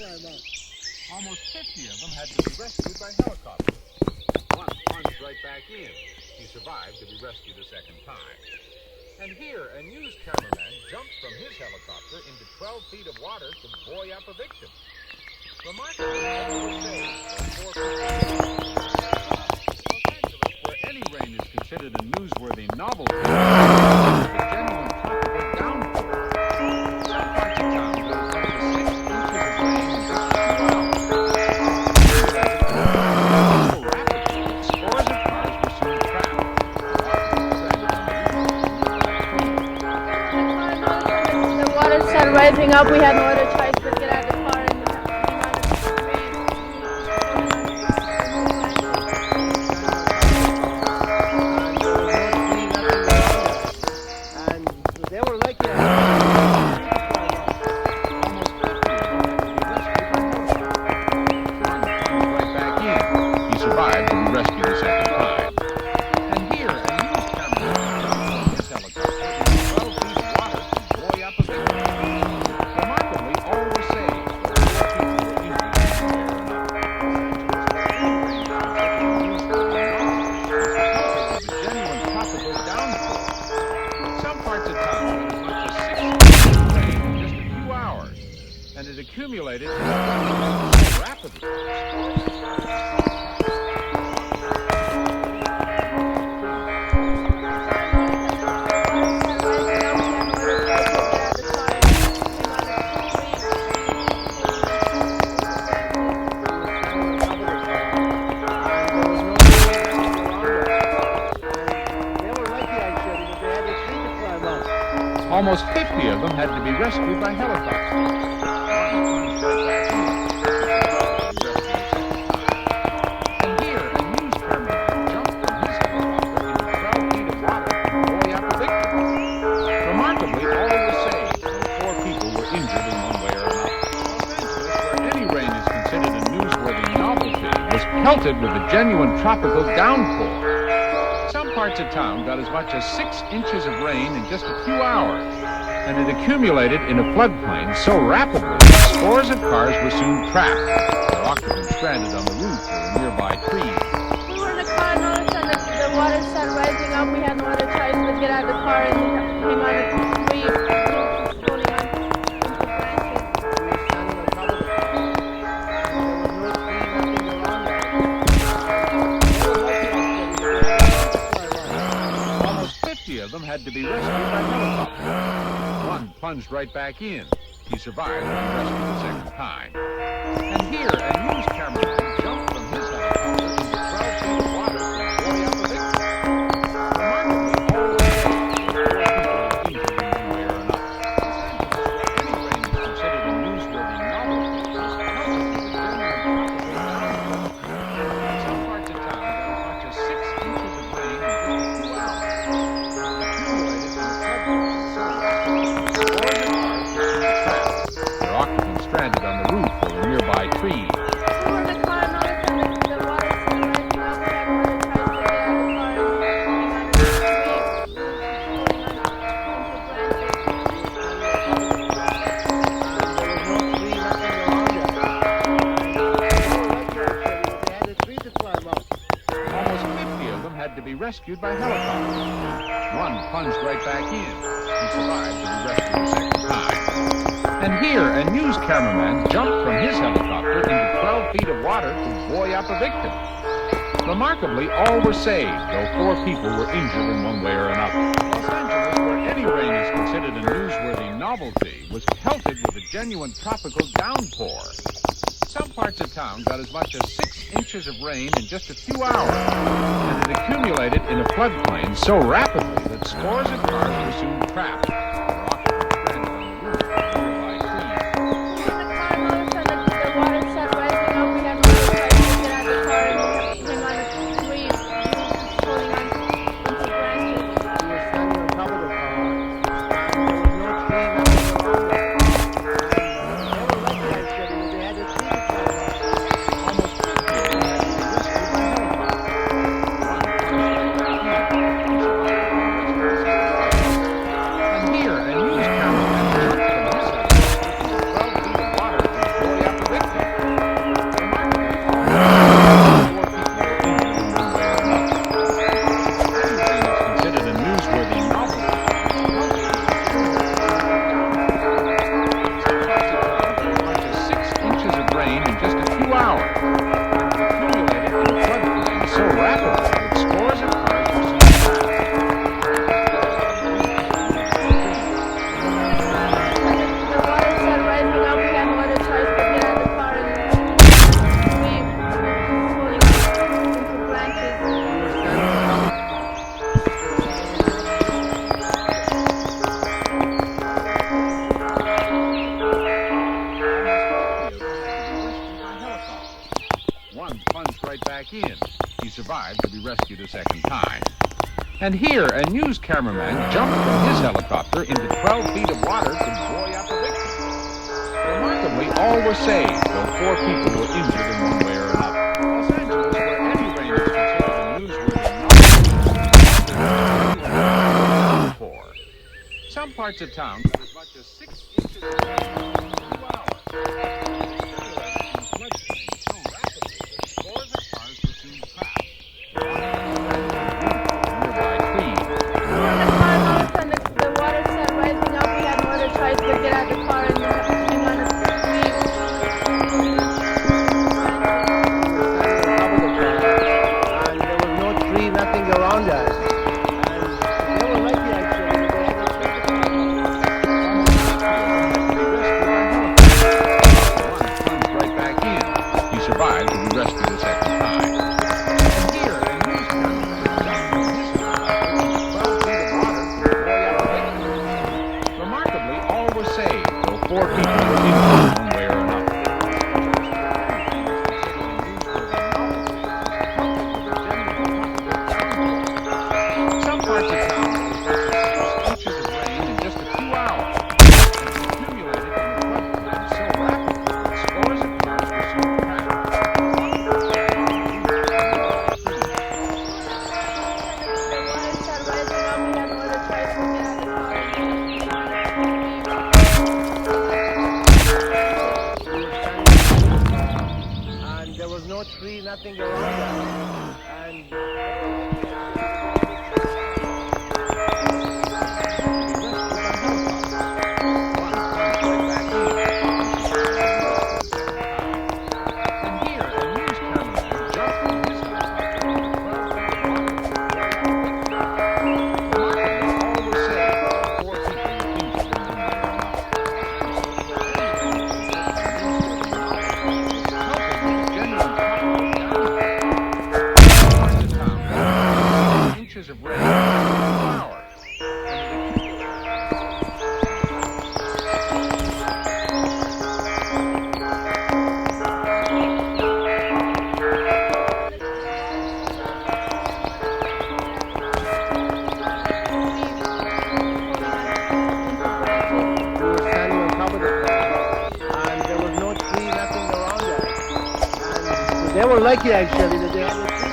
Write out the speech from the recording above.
Almost 50 of them had to be rescued by helicopter. One plunged right back in. He survived to be rescued a second time. And here, a news cameraman jumped from his helicopter into 12 feet of water to buoy up a victim. Remarkably, all were saved. Los Angeles, where any rain is considered a newsworthy novelty, a genuine tropical downpour. Some parts of town got as much as 6 inches of rain in just a few hours. So rapidly that scores of cars were soon trapped. The water started rising up. We had no other choice but get out of the car and they were lucky. Right back in. He survived to be rescued a second time. And here, a news cameraman jumped from his helicopter into 12 feet of water to buoy up a victim. Remarkably, all were saved. Genuine tropical downpour. Some parts of town got as much as 6 inches of rain in just a few hours, and it accumulated rapidly. Almost 50 of them had to be rescued by helicopter. And here, a news cameraman jumped from his helicopter into 12 feet of water to buoy up a victim. Remarkably, all were saved, though 4 people were injured in one way or another. Los Angeles, where any rain is considered a newsworthy novelty, was pelted with a genuine tropical downpour. Some parts of town got as much as 6 inches of rain in just a few hours, and it accumulated in a floodplain so rapidly that scores of cars were soon trapped, their occupants stranded on the roof or in nearby trees. we were in the car and all of a sudden the water started rising up. We had no other choice but get out of the car and came out of the tree, holding on into branches. Almost 50 of them had to be rescued by helicopter. One plunged right back in. He survived to be rescued the second time. And here, a news cameraman jumped from his helicopter into 12 feet of water to buoy up a victim. Remarkably, all were saved, though 4 people were injured in one way or another. Los Angeles, where any rain is considered a newsworthy novelty, was pelted with a genuine tropical downpour. Some parts of town got as much as 6 inches of rain in just a few hours. Accumulated in a floodplain so rapidly that scores of cars were soon trapped, their occupants stranded on the roof or in nearby trees. We were in the car and all of a sudden the water started rising up. We had no other choice but get out of the car and came out of the tree, holding on Almost 50 of them had to be rescued by helicopter. One plunged right back in. He survived to be rescued the second time. And here, a news cameraman jumped from his helicopter into 12 feet of water to buoy up a victim. Remarkably, all were saved, though 4 people were injured in one way or another. Los Angeles, where any rain is considered a newsworthy novelty, was pelted with a genuine tropical downpour. Some parts of town got as much as 6 inches of rain in just a few hours, and it accumulated in a floodplain so rapidly that scores of cars were soon trapped, their occupants stranded on the roof or nearby trees. We were in the car and all of a sudden the water started rising up. We had no other choice but get out of the car and came out of the tree, holding on into branches. And here, plunged right back in. He survived to be rescued a second time. And here, a news cameraman jumped from his helicopter into 12 feet of water to buoy up a victim. Remarkably, all were saved, though 4 people were injured in one way or another. Los Angeles, where any rain is considered a newsworthy novelty, for. Some parts of town got as much as 6 inches of rain in 2 hours. Scores of cars were soon trapped. Nearby trees. When the car, all of a sudden, the water started rising up. We had no other choice but get out of the car and hang on to the tree. And there was no tree, nothing around us. And they were lucky actually. They had a One plunged right back in. He survived to be rescued a second time. And here, a news cameraman jumped from his helicopter into 12 feet of water to buoy up a victim. Remarkably, all were saved, though 4 people were injured in one way or another. Some parts of town got as much as 6 inches of rain in just a few hours. It accumulated in the floodplain so rapidly that scores of cars were soon trapped. The water started rising up. We had no other choice but get out of the car and hang on to and there was no tree, nothing around us. And inches of rain in 2 hours. we were standing on top of the car. And there was no tree, nothing around us. And they were lucky actually that they had a tree.